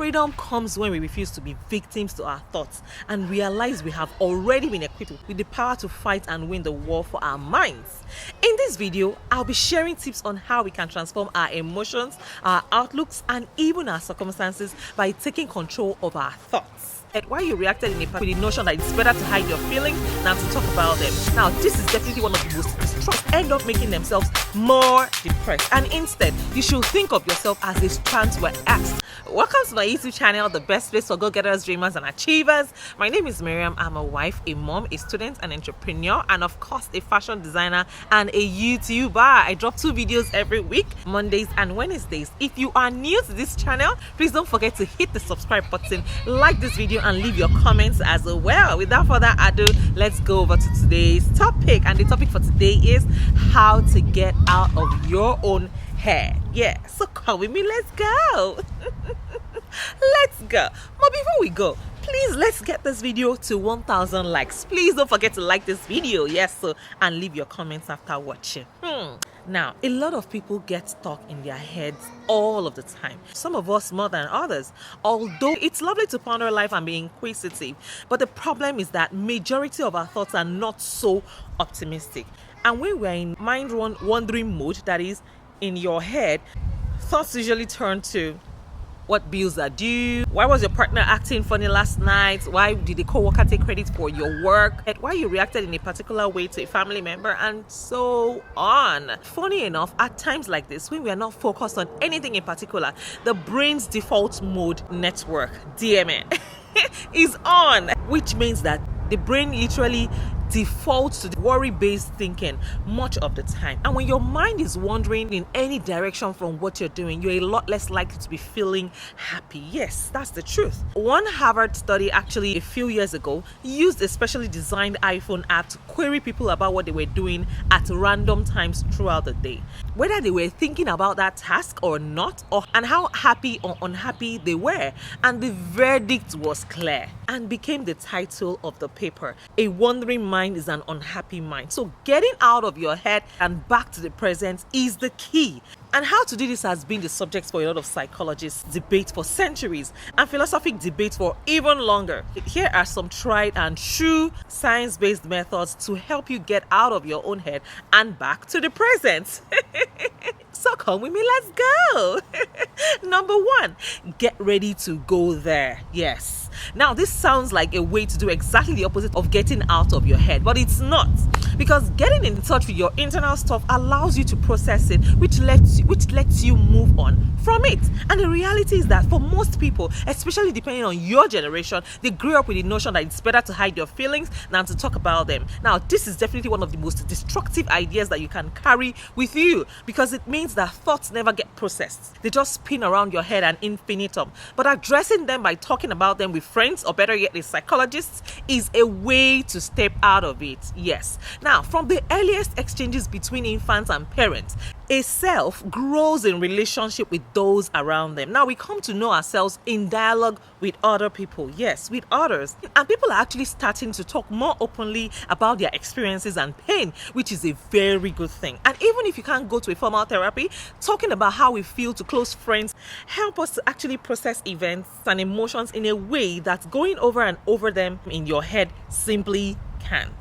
freedom comes when we refuse to be victims to our thoughts and realize we have already been equipped with the power to fight and win the war for our minds. In this video, I'll be sharing tips on how we can transform our emotions, our outlooks, and even our circumstances by taking control of our thoughts. Why you reacted in a with the notion that it's better to hide your feelings than to talk about them. Now, this is definitely one of the most destructive. End up making themselves more depressed, and instead, you should think of yourself as a strand to an axe. Welcome to my YouTube channel, the best place for go-getters, dreamers, and achievers. My name is Miriam. I'm a wife, a mom, a student, an entrepreneur, and of course, a fashion designer and a YouTuber. I drop 2 videos every week, Mondays and Wednesdays. If you are new to this channel, please don't forget to hit the subscribe button, like this video, and leave your comments as well. Without further ado, let's go over to today's topic. And the topic for today is how to get out of your own head. Yeah, so come with me, let's go. Let's go. But before we go, please let's get this video to 1,000 likes. Please don't forget to like this video, yes, so and leave your comments after watching. Now, a lot of people get stuck in their heads all of the time. Some of us more than others. Although it's lovely to ponder life and be inquisitive, but the problem is that majority of our thoughts are not so optimistic. And when we're in mind-wandering mode, that is, in your head, thoughts usually turn to what bills are due, why was your partner acting funny last night, why did a co-worker take credit for your work, why you reacted in a particular way to a family member, and so on. Funny enough, at times like this, when we are not focused on anything in particular, the brain's default mode network, DMN, is on, which means that the brain literally defaults to the worry-based thinking much of the time. And when your mind is wandering in any direction from what you're doing, you're a lot less likely to be feeling happy. Yes, that's the truth. One Harvard study actually a few years ago used a specially designed iPhone app to query people about what they were doing at random times throughout the day, whether they were thinking about that task or not, and how happy or unhappy they were. And the verdict was clear and became the title of the paper. A wandering mind is an unhappy mind. So getting out of your head and back to the present is the key. And how to do this has been the subject for a lot of psychologists' debate for centuries and philosophic debate for even longer. Here are some tried and true science-based methods to help you get out of your own head and back to the present. So come with me, let's go. Number 1, get ready to go there. Yes. Now, this sounds like a way to do exactly the opposite of getting out of your head, but it's not. Because getting in touch with your internal stuff allows you to process it, which lets you move on from it. And the reality is that for most people, especially depending on your generation, they grew up with the notion that it's better to hide your feelings than to talk about them. Now, this is definitely one of the most destructive ideas that you can carry with you, because it means that thoughts never get processed. They just spin around your head ad infinitum. But addressing them by talking about them with friends, or better yet, a psychologist, is a way to step out of it. Yes. Now, from the earliest exchanges between infants and parents, a self grows in relationship with those around them. Now, we come to know ourselves in dialogue with other people. Yes, with others. And people are actually starting to talk more openly about their experiences and pain, which is a very good thing. And even if you can't go to a formal therapy, talking about how we feel to close friends help us to actually process events and emotions in a way that going over and over them in your head simply can't.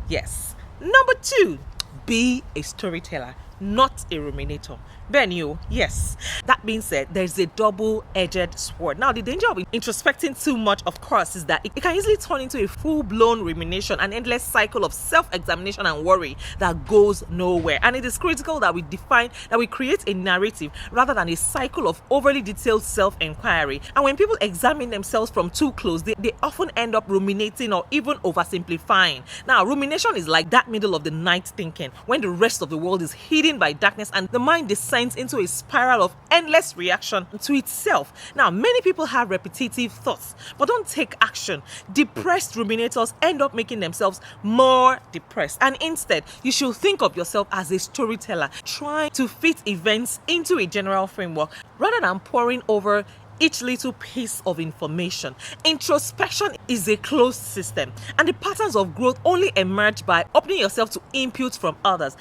Yes. Number 2, be a storyteller, not a ruminator. Ben, yes. That being said, there's a double-edged sword. Now, the danger of introspecting too much, of course, is that it can easily turn into a full-blown rumination, an endless cycle of self-examination and worry that goes nowhere. And it is critical that we create a narrative rather than a cycle of overly detailed self-inquiry. And when people examine themselves from too close, they often end up ruminating or even oversimplifying. Now, rumination is like that middle of the night thinking, when the rest of the world is hidden by darkness and the mind descends into a spiral of endless reaction to itself. Now, many people have repetitive thoughts but don't take action. Depressed ruminators end up making themselves more depressed. And instead, you should think of yourself as a storyteller, trying to fit events into a general framework rather than poring over each little piece of information. Introspection is a closed system, and the patterns of growth only emerge by opening yourself to input from others.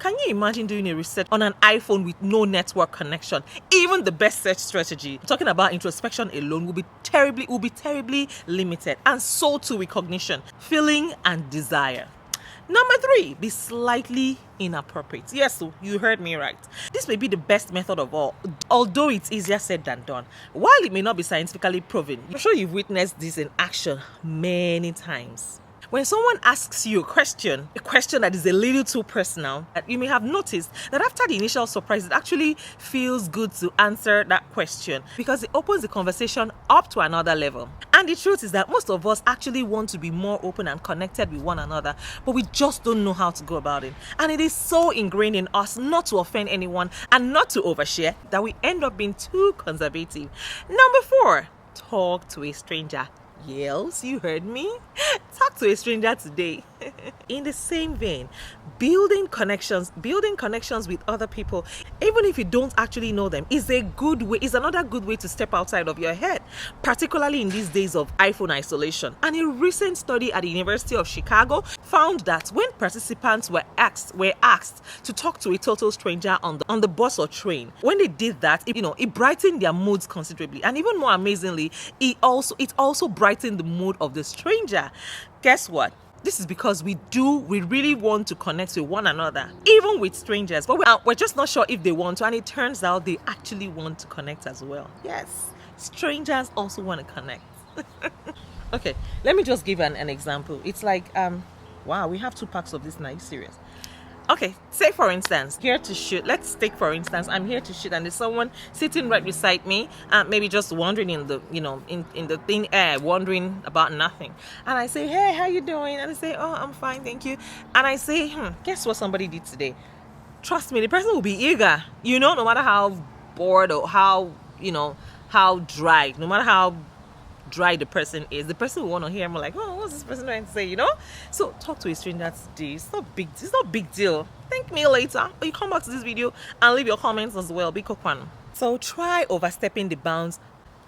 Can you imagine doing a research on an iPhone with no network connection? Even the best search strategy, talking about introspection alone, will be terribly limited, and so too with cognition, feeling, and desire. Number 3, be slightly inappropriate. Yes, so you heard me right. This may be the best method of all, although it's easier said than done. While it may not be scientifically proven, I'm sure you've witnessed this in action many times. When someone asks you a question that is a little too personal, you may have noticed that after the initial surprise, it actually feels good to answer that question because it opens the conversation up to another level. And the truth is that most of us actually want to be more open and connected with one another, but we just don't know how to go about it. And it is so ingrained in us not to offend anyone and not to overshare that we end up being too conservative. Number 4, talk to a stranger. Yes, you heard me. Talk to a stranger today. In the same vein, building connections with other people, even if you don't actually know them, is another good way to step outside of your head, particularly in these days of iPhone isolation. And a recent study at the University of Chicago found that when participants were asked to talk to a total stranger on the bus or train, when they did that, it brightened their moods considerably. And even more amazingly, it also brightened the mood of the stranger. Guess what? This is because we really want to connect with one another, even with strangers, but we're just not sure if they want to, and it turns out they actually want to connect as well. Yes, strangers also want to connect. Okay, let me just give an example. It's like, wow, we have 2 packs of this now. Are you serious? Okay, say for instance, here to shoot. Let's take for instance, I'm here to shoot, and there's someone sitting right beside me, maybe just wandering in the, in the thin air, wondering about nothing. And I say, hey, how you doing? And they say, oh, I'm fine, thank you. And I say, guess what somebody did today? Trust me, the person will be eager. No matter how bored or how dry, no matter how dry the person is, the person will want to hear more like, oh, what's this person trying to say, So talk to a stranger today. It's not big deal. Thank me later, or you come back to this video and leave your comments as well. Be quick one. So try overstepping the bounds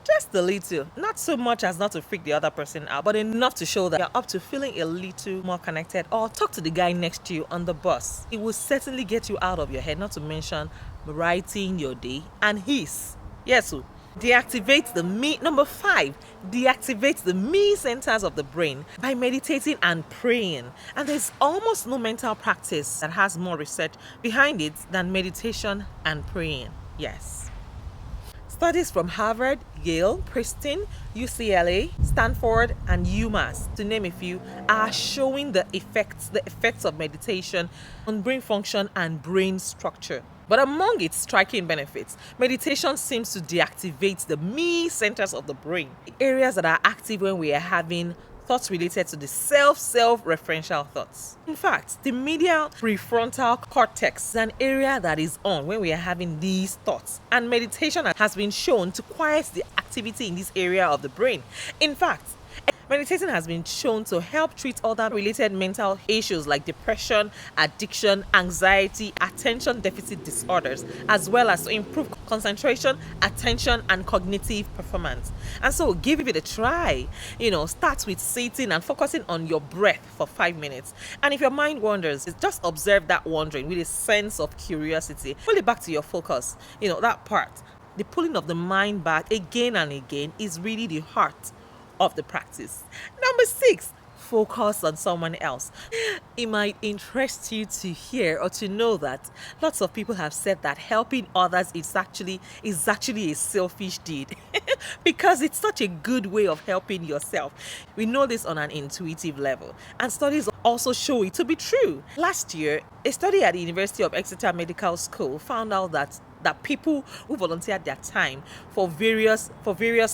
just a little, not so much as not to freak the other person out, but enough to show that you're up to feeling a little more connected. Or talk to the guy next to you on the bus. It will certainly get you out of your head, not to mention brighten your day and his. Yes, so deactivate the me. Number 5, deactivate the me centers of the brain by meditating and praying. And there's almost no mental practice that has more research behind it than meditation and praying. Yes. Studies from Harvard, Yale, Princeton, UCLA, Stanford, and UMass, to name a few, are showing the effects of meditation on brain function and brain structure. But among its striking benefits, meditation seems to deactivate the me centers of the brain, areas that are active when we are having thoughts related to the self-referential thoughts. In fact, the medial prefrontal cortex is an area that is on when we are having these thoughts, and meditation has been shown to quiet the activity in this area of the brain. In fact, meditation has been shown to help treat other related mental issues like depression, addiction, anxiety, attention deficit disorders, as well as to improve concentration, attention, and cognitive performance. And so give it a try. Start with sitting and focusing on your breath for 5 minutes. And if your mind wanders, just observe that wandering with a sense of curiosity. Pull it back to your focus. That part. The pulling of the mind back again and again is really the heart of the practice. Number 6, focus on someone else. It might interest you to hear or to know that lots of people have said that helping others is actually a selfish deed because it's such a good way of helping yourself. We know this on an intuitive level, and studies also show it to be true. Last year, a study at the University of Exeter Medical School found out that people who volunteered their time for various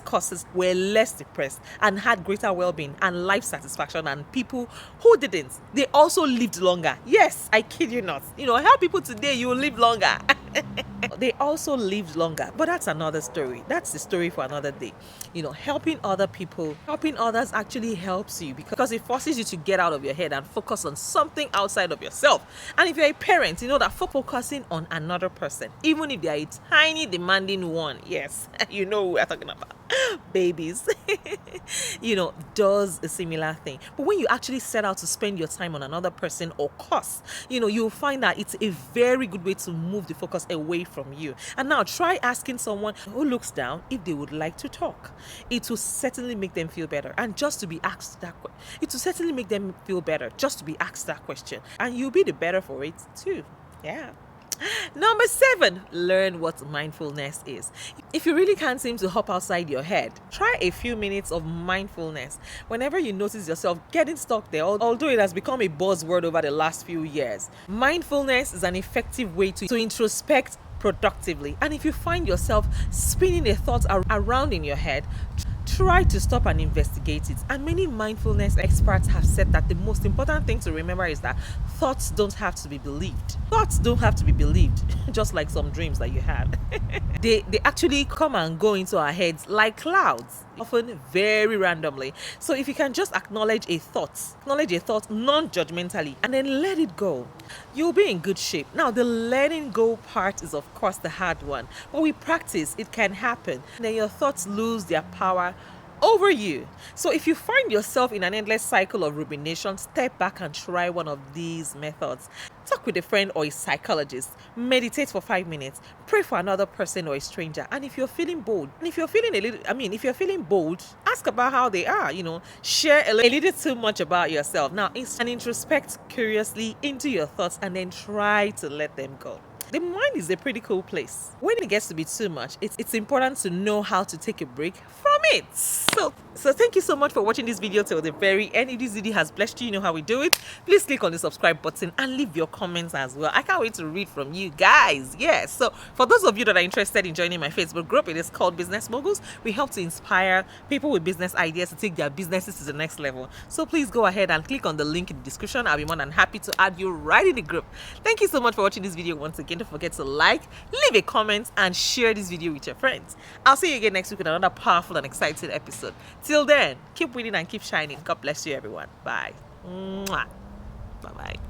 causes were less depressed and had greater well-being and life satisfaction than people who didn't. They also lived longer. Yes, I kid you not. Help people today, you will live longer. They also lived longer, but that's another story. That's the story for another day. Helping other people, helping others actually helps you because it forces you to get out of your head and focus on something outside of yourself. And if you're a parent, that focusing on another person, even if they are a tiny demanding one, yes, who we're talking about, babies, does a similar thing. But when you actually set out to spend your time on another person or cause, you'll find that it's a very good way to move the focus away from you. And now try asking someone who looks down if they would like to talk. It will certainly make them feel better. And just to be asked it will certainly make them feel better just to be asked that question. And you'll be the better for it too. Yeah. Number 7, learn what mindfulness is. If you really can't seem to hop outside your head, try a few minutes of mindfulness. Whenever you notice yourself getting stuck there, although it has become a buzzword over the last few years, mindfulness is an effective way to introspect productively. And if you find yourself spinning a thought around in your head, try to stop and investigate it. And many mindfulness experts have said that the most important thing to remember is that thoughts don't have to be believed. Thoughts don't have to be believed, just like some dreams that you had. They actually come and go into our heads like clouds, often very randomly. So if you can just acknowledge a thought non-judgmentally, and then let it go, you'll be in good shape. Now, the letting go part is, of course, the hard one. But with practice, it can happen. Then your thoughts lose their power over you. So if you find yourself in an endless cycle of rumination, step back and try one of these methods. Talk with a friend or a psychologist. Meditate for 5 minutes. Pray for another person or a stranger. And if you're feeling bold, if you're feeling bold, ask about how they are, share a little too much about yourself. Now, and introspect curiously into your thoughts and then try to let them go. The mind is a pretty cool place. When it gets to be too much, it's important to know how to take a break from it. So thank you so much for watching this video till the very end. If this video has blessed you, you know how we do it. Please click on the subscribe button and leave your comments as well. I can't wait to read from you guys. Yes. So for those of you that are interested in joining my Facebook group, it is called Business Moguls. We help to inspire people with business ideas to take their businesses to the next level. So please go ahead and click on the link in the description. I'll be more than happy to add you right in the group. Thank you so much for watching this video once again. Don't forget to like, leave a comment, and share this video with your friends. I'll see you again next week with another powerful and exciting episode. Till then, keep winning and keep shining. God bless you, everyone. Bye. Mwah. Bye-bye.